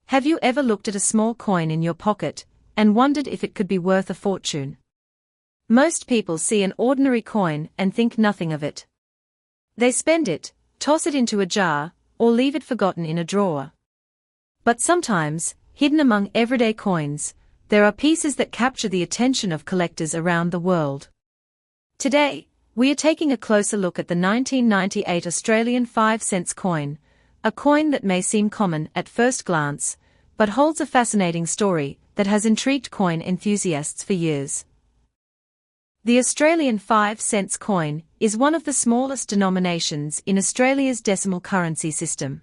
Have you ever looked at a small coin in your pocket and wondered if it could be worth a fortune? Most people see an ordinary coin and think nothing of it. They spend it, toss it into a jar, or leave it forgotten in a drawer. But sometimes, hidden among everyday coins, there are pieces that capture the attention of collectors around the world. Today, we are taking a closer look at the 1998 Australian 5-cent coin, a coin that may seem common at first glance, but holds a fascinating story that has intrigued coin enthusiasts for years. The Australian 5-cent coin is one of the smallest denominations in Australia's decimal currency system.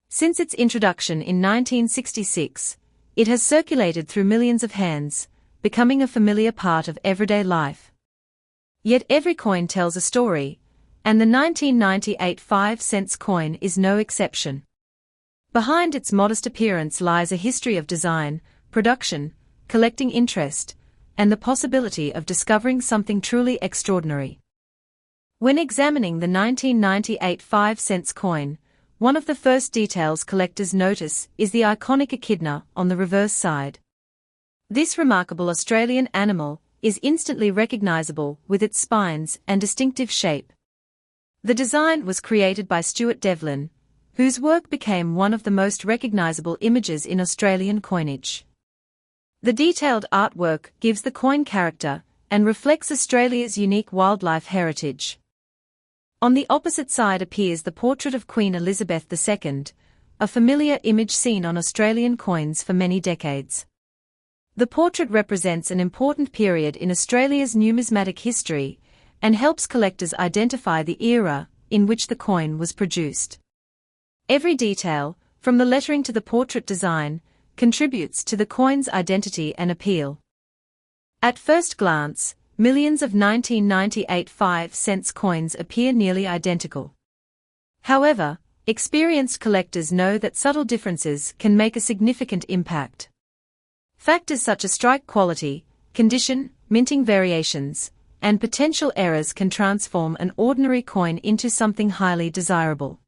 Since its introduction in 1966, it has circulated through millions of hands, becoming a familiar part of everyday life. Yet every coin tells a story, and the 1998 5-cent coin is no exception. Behind its modest appearance lies a history of design, production, collecting interest, and the possibility of discovering something truly extraordinary. When examining the 1998 5-cent coin, one of the first details collectors notice is the iconic echidna on the reverse side. This remarkable Australian animal is instantly recognizable with its spines and distinctive shape. The design was created by Stuart Devlin, whose work became one of the most recognizable images in Australian coinage. The detailed artwork gives the coin character and reflects Australia's unique wildlife heritage. On the opposite side appears the portrait of Queen Elizabeth II, a familiar image seen on Australian coins for many decades. The portrait represents an important period in Australia's numismatic history and helps collectors identify the era in which the coin was produced. Every detail, from the lettering to the portrait design, contributes to the coin's identity and appeal. At first glance, millions of 1998 5-cent coins appear nearly identical. However, experienced collectors know that subtle differences can make a significant impact. Factors such as strike quality, condition, minting variations, and potential errors can transform an ordinary coin into something highly desirable.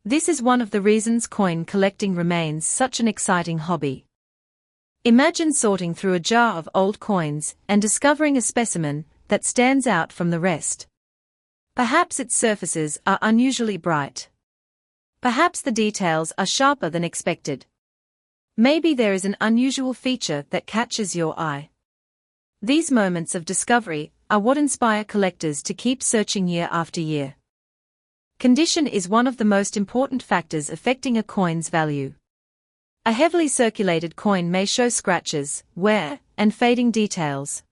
This is one of the reasons coin collecting remains such an exciting hobby. Imagine sorting through a jar of old coins and discovering a specimen that stands out from the rest. Perhaps its surfaces are unusually bright. Perhaps the details are sharper than expected. Maybe there is an unusual feature that catches your eye. These moments of discovery are what inspire collectors to keep searching year after year. Condition is one of the most important factors affecting a coin's value. A heavily circulated coin may show scratches, wear, and fading details.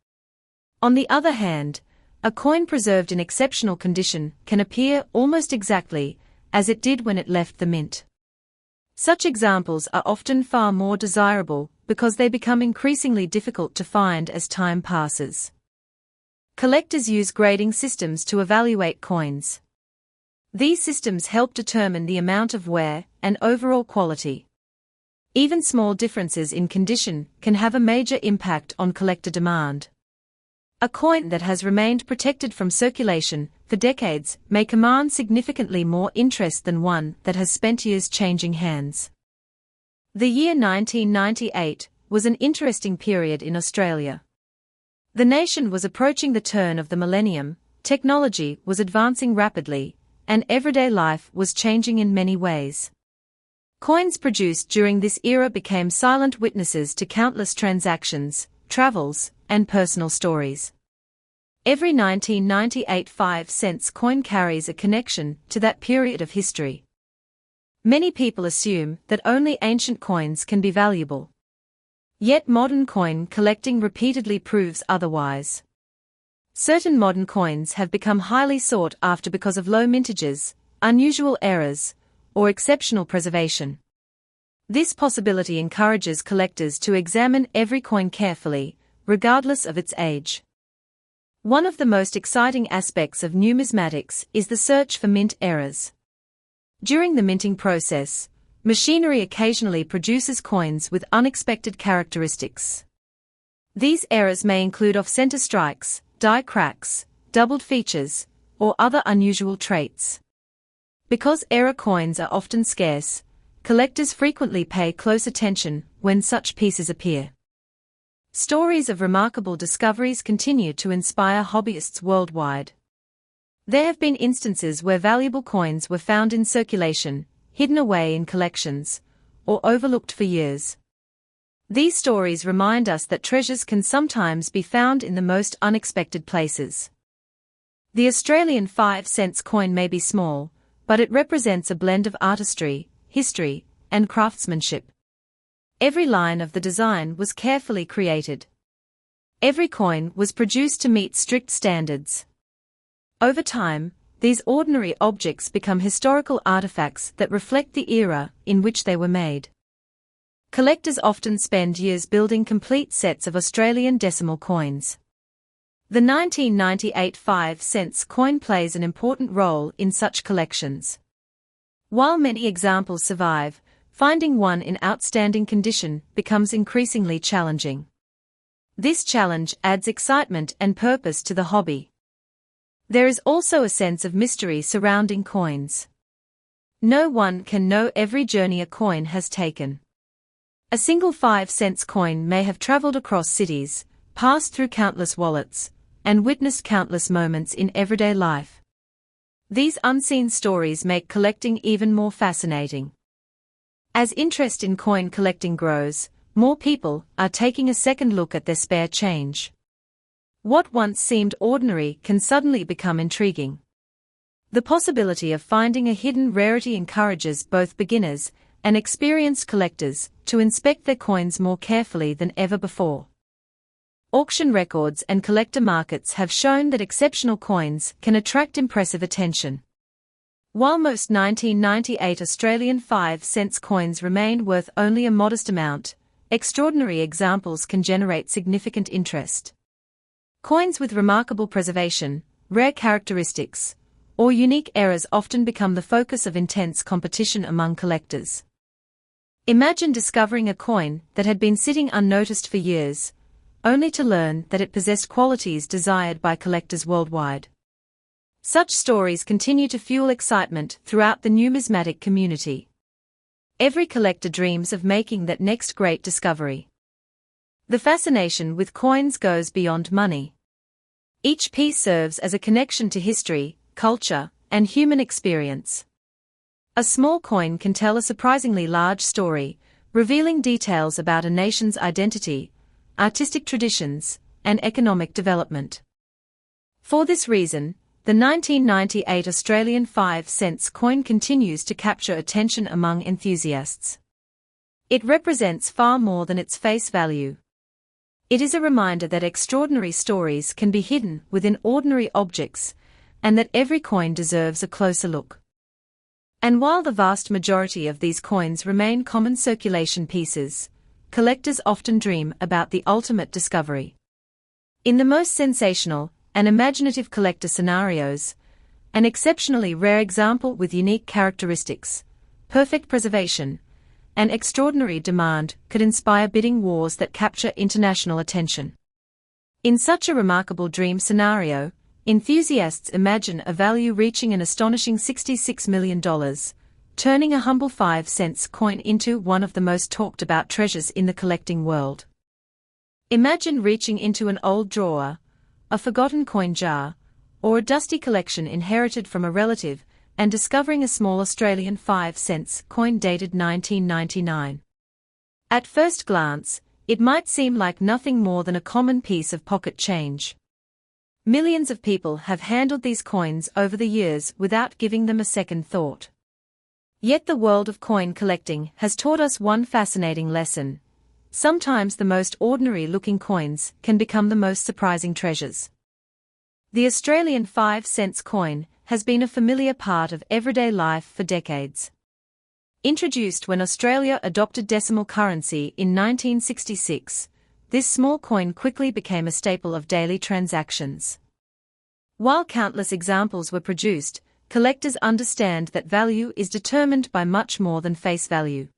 On the other hand, a coin preserved in exceptional condition can appear almost exactly as it did when it left the mint. Such examples are often far more desirable because they become increasingly difficult to find as time passes. Collectors use grading systems to evaluate coins. These systems help determine the amount of wear and overall quality. Even small differences in condition can have a major impact on collector demand. A coin that has remained protected from circulation for decades may command significantly more interest than one that has spent years changing hands. The year 1998 was an interesting period in Australia. The nation was approaching the turn of the millennium, technology was advancing rapidly, and everyday life was changing in many ways. Coins produced during this era became silent witnesses to countless transactions, travels, and personal stories. Every 1998 5-cent coin carries a connection to that period of history. Many people assume that only ancient coins can be valuable. Yet modern coin collecting repeatedly proves otherwise. Certain modern coins have become highly sought after because of low mintages, unusual errors, or exceptional preservation. This possibility encourages collectors to examine every coin carefully, regardless of its age. One of the most exciting aspects of numismatics is the search for mint errors. During the minting process, machinery occasionally produces coins with unexpected characteristics. These errors may include off-center strikes, die cracks, doubled features, or other unusual traits. Because error coins are often scarce, collectors frequently pay close attention when such pieces appear. Stories of remarkable discoveries continue to inspire hobbyists worldwide. There have been instances where valuable coins were found in circulation, hidden away in collections, or overlooked for years. These stories remind us that treasures can sometimes be found in the most unexpected places. The Australian 5-cent coin may be small, but it represents a blend of artistry, history, and craftsmanship. Every line of the design was carefully created. Every coin was produced to meet strict standards. Over time, these ordinary objects become historical artifacts that reflect the era in which they were made. Collectors often spend years building complete sets of Australian decimal coins. The 1998 5-cent coin plays an important role in such collections. While many examples survive, finding one in outstanding condition becomes increasingly challenging. This challenge adds excitement and purpose to the hobby. There is also a sense of mystery surrounding coins. No one can know every journey a coin has taken. A single 5-cent coin may have traveled across cities, passed through countless wallets, and witnessed countless moments in everyday life. These unseen stories make collecting even more fascinating. As interest in coin collecting grows, more people are taking a second look at their spare change. What once seemed ordinary can suddenly become intriguing. The possibility of finding a hidden rarity encourages both beginners and experienced collectors to inspect their coins more carefully than ever before. Auction records and collector markets have shown that exceptional coins can attract impressive attention. While most 1998 Australian 5-cent coins remain worth only a modest amount, extraordinary examples can generate significant interest. Coins with remarkable preservation, rare characteristics, or unique errors often become the focus of intense competition among collectors. Imagine discovering a coin that had been sitting unnoticed for years, only to learn that it possessed qualities desired by collectors worldwide. Such stories continue to fuel excitement throughout the numismatic community. Every collector dreams of making that next great discovery. The fascination with coins goes beyond money. Each piece serves as a connection to history, culture, and human experience. A small coin can tell a surprisingly large story, revealing details about a nation's identity, artistic traditions, and economic development. For this reason, the 1998 Australian 5-cent coin continues to capture attention among enthusiasts. It represents far more than its face value. It is a reminder that extraordinary stories can be hidden within ordinary objects, and that every coin deserves a closer look. And while the vast majority of these coins remain common circulation pieces, collectors often dream about the ultimate discovery. In the most sensational and imaginative collector scenarios, an exceptionally rare example with unique characteristics, perfect preservation, and extraordinary demand could inspire bidding wars that capture international attention. In such a remarkable dream scenario, enthusiasts imagine a value reaching an astonishing $66 million, turning a humble 5-cent coin into one of the most talked about treasures in the collecting world. Imagine reaching into an old drawer, a forgotten coin jar, or a dusty collection inherited from a relative, and discovering a small Australian 5-cent coin dated 1999. At first glance, it might seem like nothing more than a common piece of pocket change. Millions of people have handled these coins over the years without giving them a second thought. Yet the world of coin collecting has taught us one fascinating lesson. Sometimes the most ordinary-looking coins can become the most surprising treasures. The Australian 5-cent coin has been a familiar part of everyday life for decades. Introduced when Australia adopted decimal currency in 1966, this small coin quickly became a staple of daily transactions. While countless examples were produced, collectors understand that value is determined by much more than face value.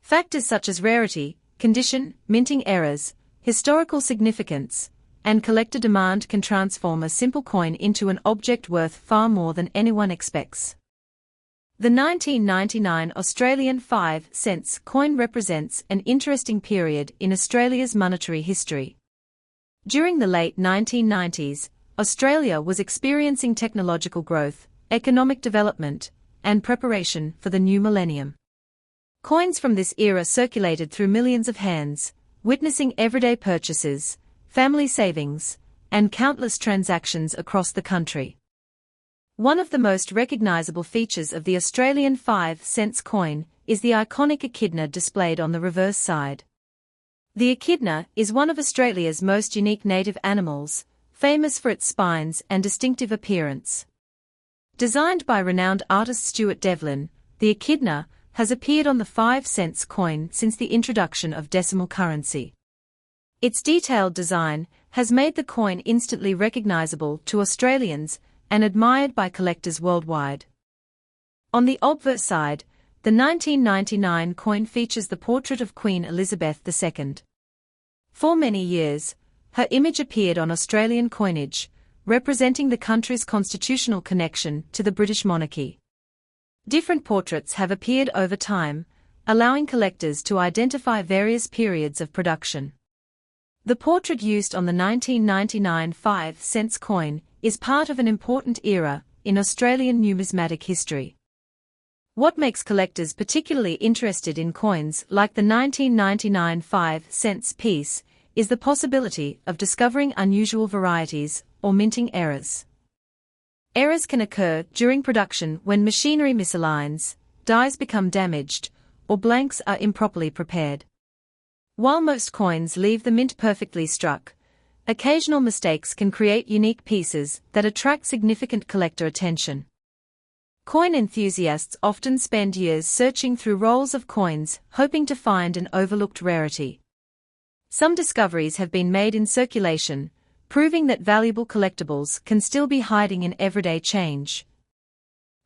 Factors such as rarity, condition, minting errors, historical significance, and collector demand can transform a simple coin into an object worth far more than anyone expects. The 1999 Australian 5-cent coin represents an interesting period in Australia's monetary history. During the late 1990s, Australia was experiencing technological growth, economic development, and preparation for the new millennium. Coins from this era circulated through millions of hands, witnessing everyday purchases, family savings, and countless transactions across the country. One of the most recognizable features of the Australian 5-cent coin is the iconic echidna displayed on the reverse side. The echidna is one of Australia's most unique native animals, famous for its spines and distinctive appearance. Designed by renowned artist Stuart Devlin, the echidna has appeared on the 5-cent coin since the introduction of decimal currency. Its detailed design has made the coin instantly recognizable to Australians and admired by collectors worldwide. On the obverse side, the 1999 coin features the portrait of Queen Elizabeth II. For many years, her image appeared on Australian coinage, representing the country's constitutional connection to the British monarchy. Different portraits have appeared over time, allowing collectors to identify various periods of production. The portrait used on the 1999 5-cent coin is part of an important era in Australian numismatic history. What makes collectors particularly interested in coins like the 1999 5-cent piece is the possibility of discovering unusual varieties or minting errors. Errors can occur during production when machinery misaligns, dies become damaged, or blanks are improperly prepared. While most coins leave the mint perfectly struck, occasional mistakes can create unique pieces that attract significant collector attention. Coin enthusiasts often spend years searching through rolls of coins, hoping to find an overlooked rarity. Some discoveries have been made in circulation, proving that valuable collectibles can still be hiding in everyday change.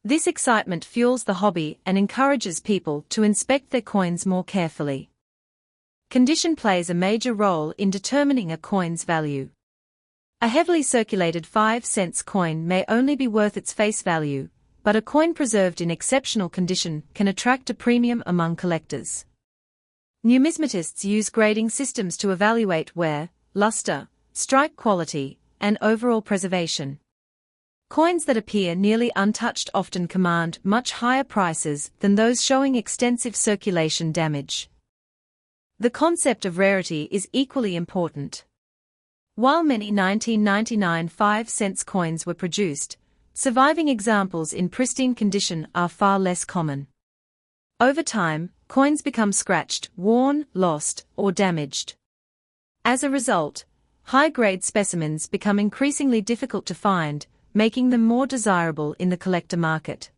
This excitement fuels the hobby and encourages people to inspect their coins more carefully. Condition plays a major role in determining a coin's value. A heavily circulated 5-cent coin may only be worth its face value, but a coin preserved in exceptional condition can attract a premium among collectors. Numismatists use grading systems to evaluate wear, luster, strike quality, and overall preservation. Coins that appear nearly untouched often command much higher prices than those showing extensive circulation damage. The concept of rarity is equally important. While many 1999 5-cent coins were produced, surviving examples in pristine condition are far less common. Over time, coins become scratched, worn, lost, or damaged. As a result, high-grade specimens become increasingly difficult to find, making them more desirable in the collector market.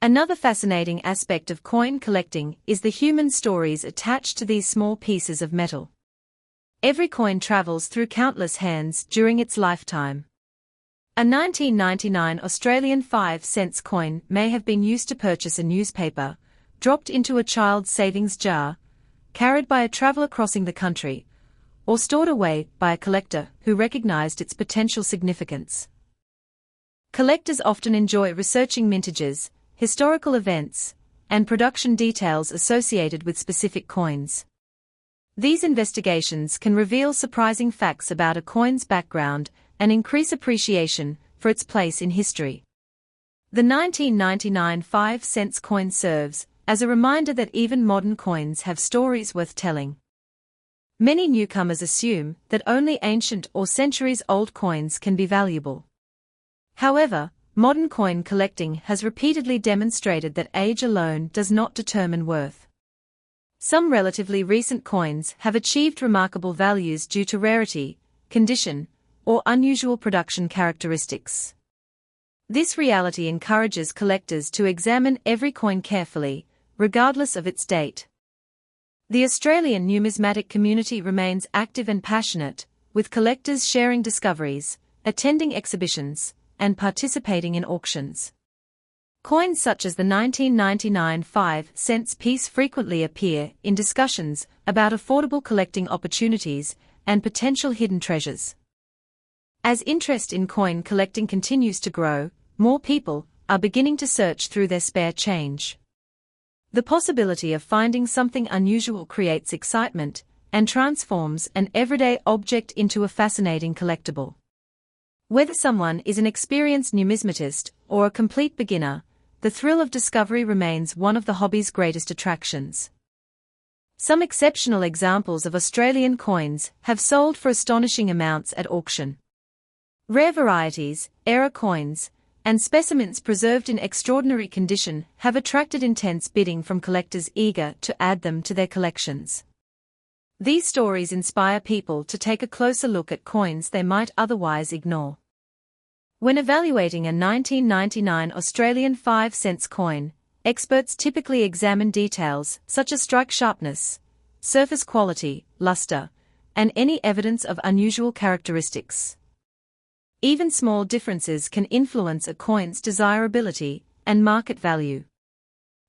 Another fascinating aspect of coin collecting is the human stories attached to these small pieces of metal. Every coin travels through countless hands during its lifetime. A 1999 Australian 5-cent coin may have been used to purchase a newspaper, dropped into a child's savings jar, carried by a traveller crossing the country, or stored away by a collector who recognized its potential significance. Collectors often enjoy researching mintages, historical events, and production details associated with specific coins. These investigations can reveal surprising facts about a coin's background and increase appreciation for its place in history. The 1999 5-cent coin serves as a reminder that even modern coins have stories worth telling. Many newcomers assume that only ancient or centuries-old coins can be valuable. However, modern coin collecting has repeatedly demonstrated that age alone does not determine worth. Some relatively recent coins have achieved remarkable values due to rarity, condition, or unusual production characteristics. This reality encourages collectors to examine every coin carefully, regardless of its date. The Australian numismatic community remains active and passionate, with collectors sharing discoveries, attending exhibitions, and participating in auctions. Coins such as the 1999 5-cent piece frequently appear in discussions about affordable collecting opportunities and potential hidden treasures. As interest in coin collecting continues to grow, more people are beginning to search through their spare change. The possibility of finding something unusual creates excitement and transforms an everyday object into a fascinating collectible. Whether someone is an experienced numismatist or a complete beginner, the thrill of discovery remains one of the hobby's greatest attractions. Some exceptional examples of Australian coins have sold for astonishing amounts at auction. Rare varieties, era coins, and specimens preserved in extraordinary condition have attracted intense bidding from collectors eager to add them to their collections. These stories inspire people to take a closer look at coins they might otherwise ignore. When evaluating a 1999 Australian 5-cent coin, experts typically examine details such as strike sharpness, surface quality, luster, and any evidence of unusual characteristics. Even small differences can influence a coin's desirability and market value.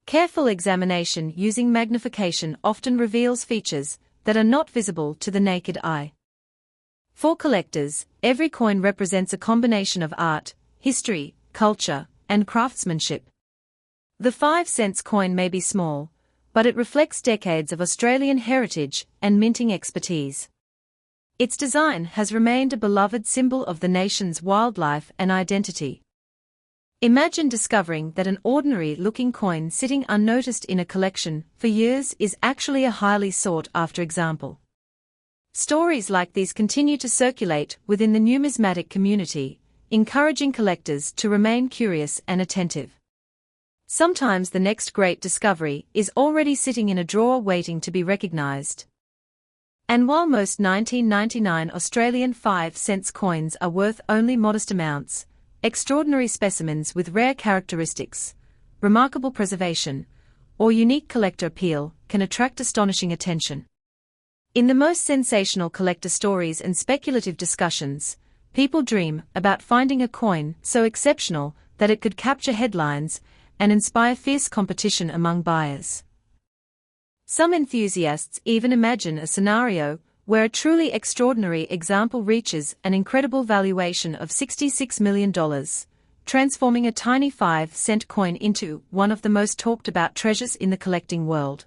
Careful examination using magnification often reveals features that are not visible to the naked eye. For collectors, every coin represents a combination of art, history, culture, and craftsmanship. The 5-cent coin may be small, but it reflects decades of Australian heritage and minting expertise. Its design has remained a beloved symbol of the nation's wildlife and identity. Imagine discovering that an ordinary-looking coin sitting unnoticed in a collection for years is actually a highly sought-after example. Stories like these continue to circulate within the numismatic community, encouraging collectors to remain curious and attentive. Sometimes the next great discovery is already sitting in a drawer waiting to be recognized. And while most 1999 Australian 5-cent coins are worth only modest amounts, extraordinary specimens with rare characteristics, remarkable preservation, or unique collector appeal can attract astonishing attention. In the most sensational collector stories and speculative discussions, people dream about finding a coin so exceptional that it could capture headlines and inspire fierce competition among buyers. Some enthusiasts even imagine a scenario where a truly extraordinary example reaches an incredible valuation of $66 million, transforming a tiny 5-cent coin into one of the most talked about treasures in the collecting world.